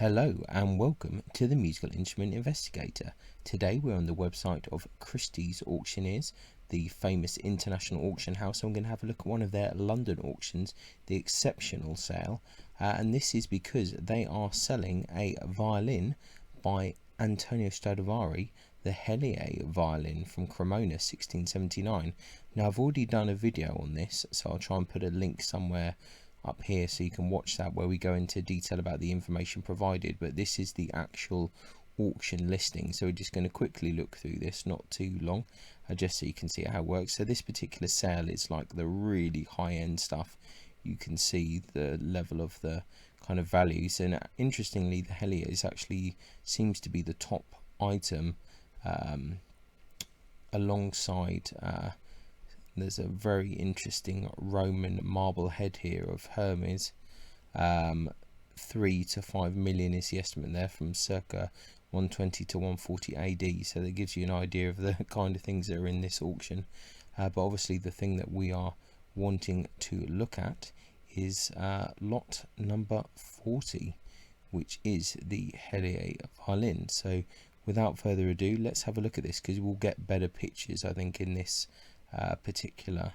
Hello and welcome to the Musical Instrument Investigator. Today we're on the website of Christie's Auctioneers, the famous international auction house. I'm going to have a look at one of their London auctions, the exceptional sale, and this is because they are selling a violin by Antonio Stradivari, the Hellier violin from Cremona 1679. Now I've already done a video on this, so I'll try and put a link somewhere up here so you can watch that, where we go into detail about the information provided, but this is the actual auction listing. So we're just going to quickly look through this, not too long, just so you can see how it works. So this particular sale is like the really high-end stuff. You can see the level of the kind of values, and interestingly the Hellier is actually seems to be the top item, alongside there's a very interesting Roman marble head here of Hermes. 3 to 5 million is the estimate there, from circa 120 to 140 AD. So that gives you an idea of the kind of things that are in this auction. But obviously the thing that we are wanting to look at is lot number 40, which is the Hellier violin. So without further ado, let's have a look at this, because we'll get better pictures, I think, in this particular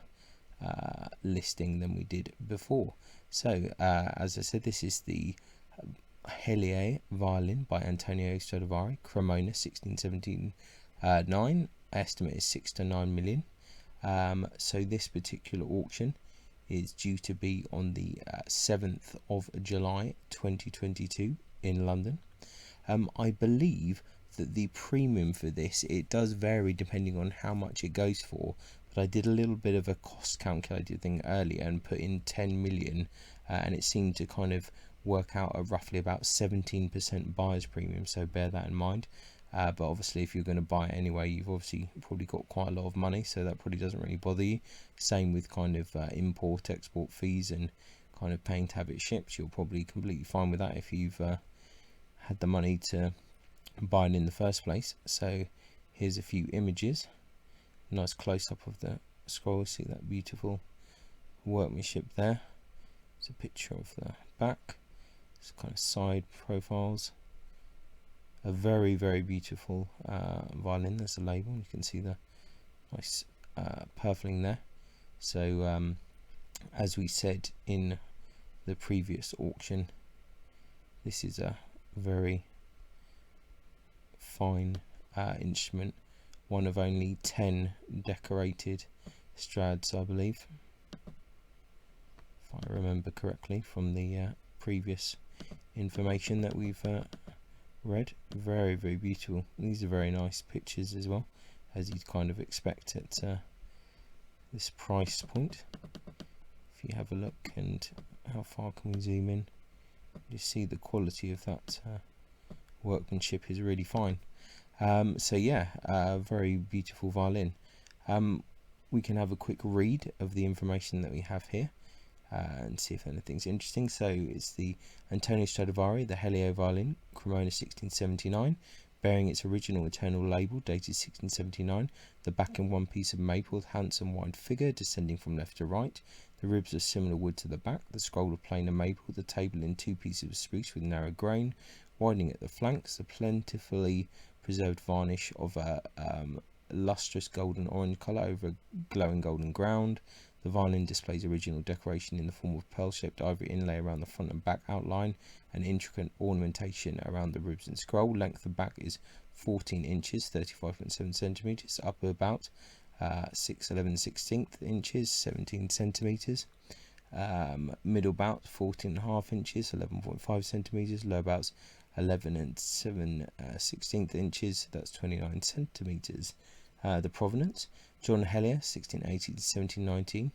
listing than we did before. So as I said, this is the Hellier violin by Antonio Stradivari, Cremona 1679. Estimate is 6 to 9 million. So this particular auction is due to be on the 7th of July 2022 in London. I believe that the premium for this, it does vary depending on how much it goes for, but I did a little bit of a cost calculator thing earlier and put in 10 million, and it seemed to kind of work out at roughly about 17% buyer's premium, so bear that in mind. But obviously if you're going to buy it anyway, you've obviously probably got quite a lot of money, so that probably doesn't really bother you. Same with kind of import export fees and kind of paying to have it shipped. You're probably completely fine with that if you've had the money to buy it in the first place. So here's a few images, nice close-up of the scroll. See that beautiful workmanship there. It's a picture of the back, it's kind of side profiles. A very, very beautiful violin. There's a label, you can see the nice purfling there. So as we said in the previous auction, this is a very fine instrument, one of only 10 decorated Strads, I believe, if I remember correctly from the previous information that we've read. Very, very beautiful. These are very nice pictures as well, as you'd kind of expect at this price point. If you have a look, and how far can we zoom in, you see the quality of that workmanship is really fine. So yeah, very beautiful violin. We can have a quick read of the information that we have here and see if anything's interesting. So it's the Antonio Stradivari, the Hellier violin, Cremona 1679, bearing its original eternal label dated 1679. The back in one piece of maple with handsome wide figure descending from left to right. The ribs of similar wood to the back. The scroll of plainer maple. The table in 2 pieces of spruce with narrow grain, widening at the flanks. The plentifully preserved varnish of a lustrous golden orange colour over a glowing golden ground. The violin displays original decoration in the form of pearl-shaped ivory inlay around the front and back outline, and intricate ornamentation around the ribs and scroll. Length of back is 14 inches, 35.7 centimeters. Upper about 6 11/16 inches, 17 centimeters. Middle bout 14.5 inches, 11.5 centimeters. Lower bouts 11 7/16 inches, that's 29 centimeters. The provenance: John Hellier, 1680 to 1719.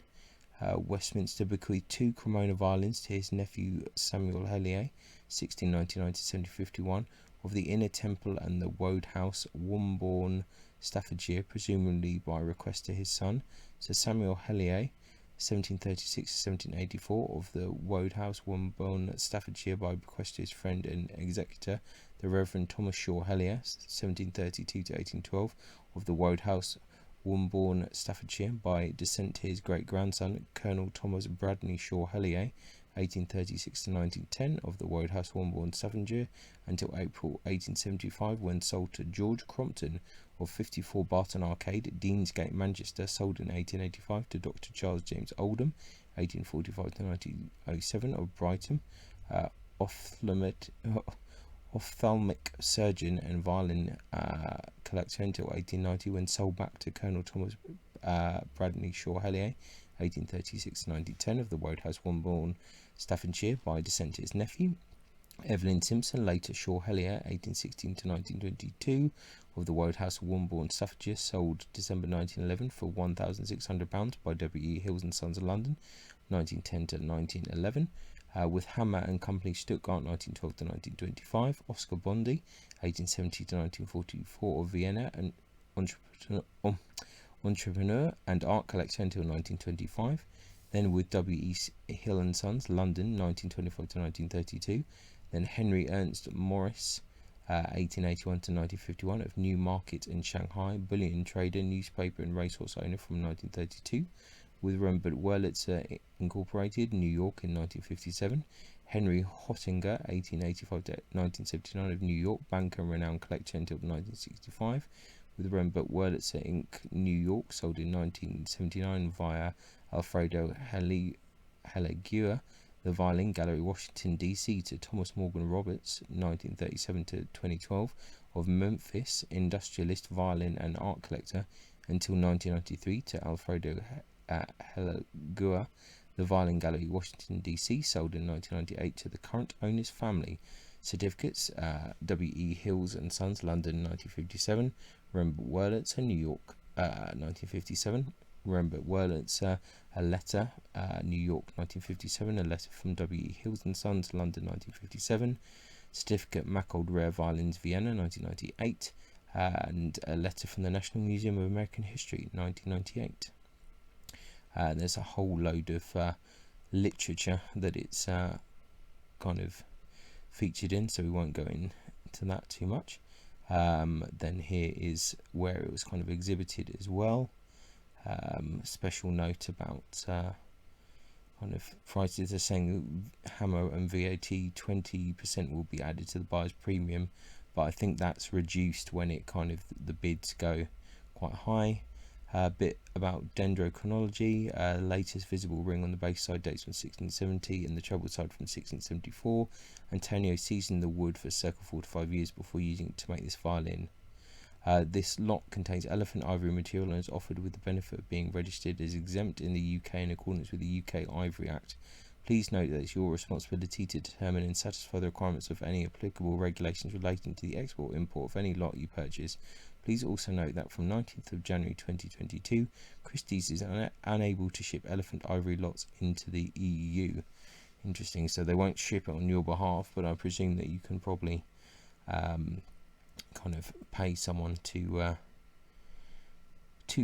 Westminster bequeathed 2 Cremona violins to his nephew Samuel Hellier, 1699 to 1751, of the Inner Temple and the Woad House, Wombourne, Staffordshire, presumably by request to his son, Sir Samuel Hellier, 1736 to 1784, of the Woad House, Wombourne, Staffordshire, by bequest to his friend and executor, the Reverend Thomas Shaw Hellier, 1732 to 1812, of the Woad House, Wombourne, Staffordshire, by descent to his great grandson, Colonel Thomas Bradley Shaw Hellier, 1836 to 1910, of the Wodehouse Womborne Stavanger, until April 1875, when sold to George Crompton of 54 Barton Arcade, Deansgate, Manchester, sold in 1885 to Dr. Charles James Oldham, 1845 to 1907, of Brighton, ophthalmic surgeon and violin collector, until 1890, when sold back to Colonel Thomas Bradley Shaw Hellier, 1836 to 1910, of the Wodehouse Womborne Staffordshire, by descent to his nephew. Evelyn Simpson, later Shaw Hellier, 1816 to 1922, of the Wodehouse Womborne Staffordshire, sold December 1911 for £1,600 by W.E. Hills and Sons of London, 1910 to 1911. With Hammer and Company, Stuttgart, 1912 to 1925. Oscar Bondi, 1870 to 1944, of Vienna, an entrepreneur and art collector until 1925. Then with W.E. Hill and Sons, London, 1925 to 1932. Then Henry Ernst Morris, 1881 to 1951, of Newmarket in Shanghai, bullion trader, newspaper and racehorse owner from 1932. With Rembert Wurlitzer Incorporated, New York, in 1957. Henry Hottinger, 1885 to 1979, of New York, banker and renowned collector until 1965. With Rembert Wurlitzer Inc., New York, sold in 1979 via Alfredo Halleguer, the Violin Gallery, Washington, D.C., to Thomas Morgan Roberts, 1937 to 2012, of Memphis, industrialist, violin and art collector until 1993, to Alfredo Halleguer, the Violin Gallery, Washington, D.C., sold in 1998 to the current owner's family. Certificates: W.E. Hills and Sons, London, 1957. Rembert Wurlitzer, New York, 1957. Rembert Wurlitzer, a letter, New York, 1957. A letter from W.E. Hills and Sons, London, 1957. Certificate: Mackold Rare Violins, Vienna, 1998. And a letter from the National Museum of American History, 1998. There's a whole load of literature that it's kind of featured in, so we won't go into that too much. Then here is where it was kind of exhibited as well. Special note about kind of prices. Are saying Hammer and VAT 20% will be added to the buyer's premium, but I think that's reduced when it kind of the bids go quite high. A bit about dendrochronology. Latest visible ring on the base side dates from 1670 and the treble side from 1674. Antonio seasoned the wood for circa 4 to 5 years before using it to make this violin. This lot contains elephant ivory material and is offered with the benefit of being registered as exempt in the UK in accordance with the UK Ivory Act. Please note that it's your responsibility to determine and satisfy the requirements of any applicable regulations relating to the export-import of any lot you purchase. Please also note that from 19th of January 2022, Christie's is unable to ship elephant ivory lots into the EU. Interesting, so they won't ship it on your behalf, but I presume that you can probably kind of pay someone to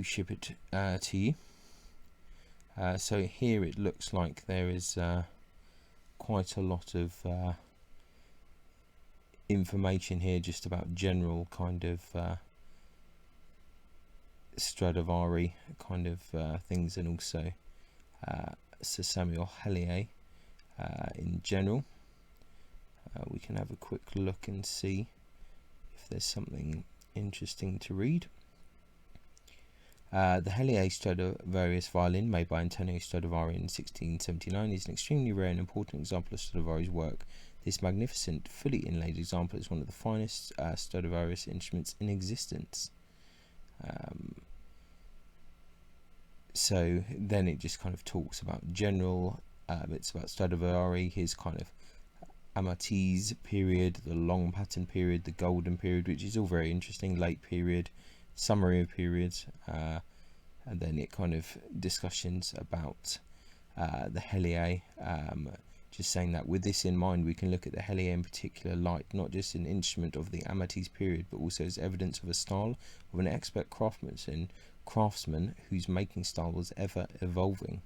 ship it to you. So here it looks like there is quite a lot of information here just about general kind of Stradivari kind of things, and also Sir Samuel Hellier in general. We can have a quick look and see if there's something interesting to read. The Hellier Stradivarius violin, made by Antonio Stradivari in 1679, is an extremely rare and important example of Stradivari's work. This magnificent, fully inlaid example is one of the finest Stradivarius instruments in existence. So then it just kind of talks about general bits about Stradivari, his kind of Amati period, the long pattern period, the golden period, which is all very interesting, late period, summary of periods, and then it kind of discussions about the Hellier, just saying that with this in mind we can look at the Hellier in particular light, not just an instrument of the Amati period, but also as evidence of a style of an expert craftsman whose making style was ever evolving.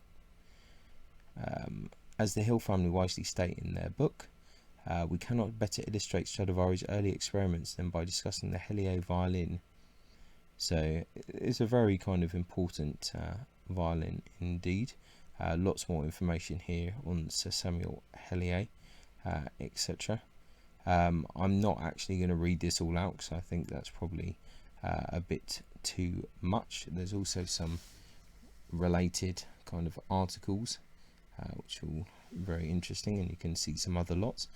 As the Hill family wisely state in their book, we cannot better illustrate Stradivari's early experiments than by discussing the Hellier violin. So it's a very kind of important violin indeed. Lots more information here on Sir Samuel Hellier, etc. I'm not actually going to read this all out because I think that's probably a bit too much. There's also some related kind of articles which are all very interesting, and you can see some other lots.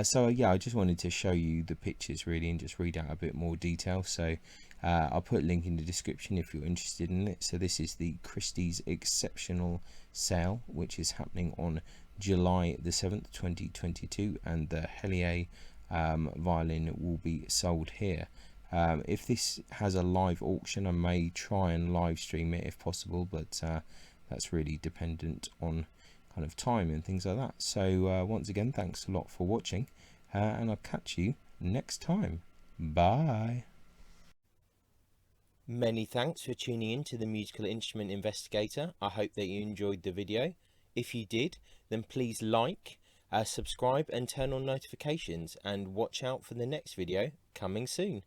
So yeah, I just wanted to show you the pictures really and just read out a bit more detail. So I'll put a link in the description if you're interested in it. So this is the Christie's exceptional sale, which is happening on July the 7th 2022, and the Hellier violin will be sold here. If this has a live auction, I may try and live stream it if possible, but that's really dependent on kind of time and things like that. So once again, thanks a lot for watching, and I'll catch you next time. Bye. Many thanks for tuning in to the Musical Instrument Investigator. I hope that you enjoyed the video. If you did, then please like, subscribe and turn on notifications, and watch out for the next video coming soon.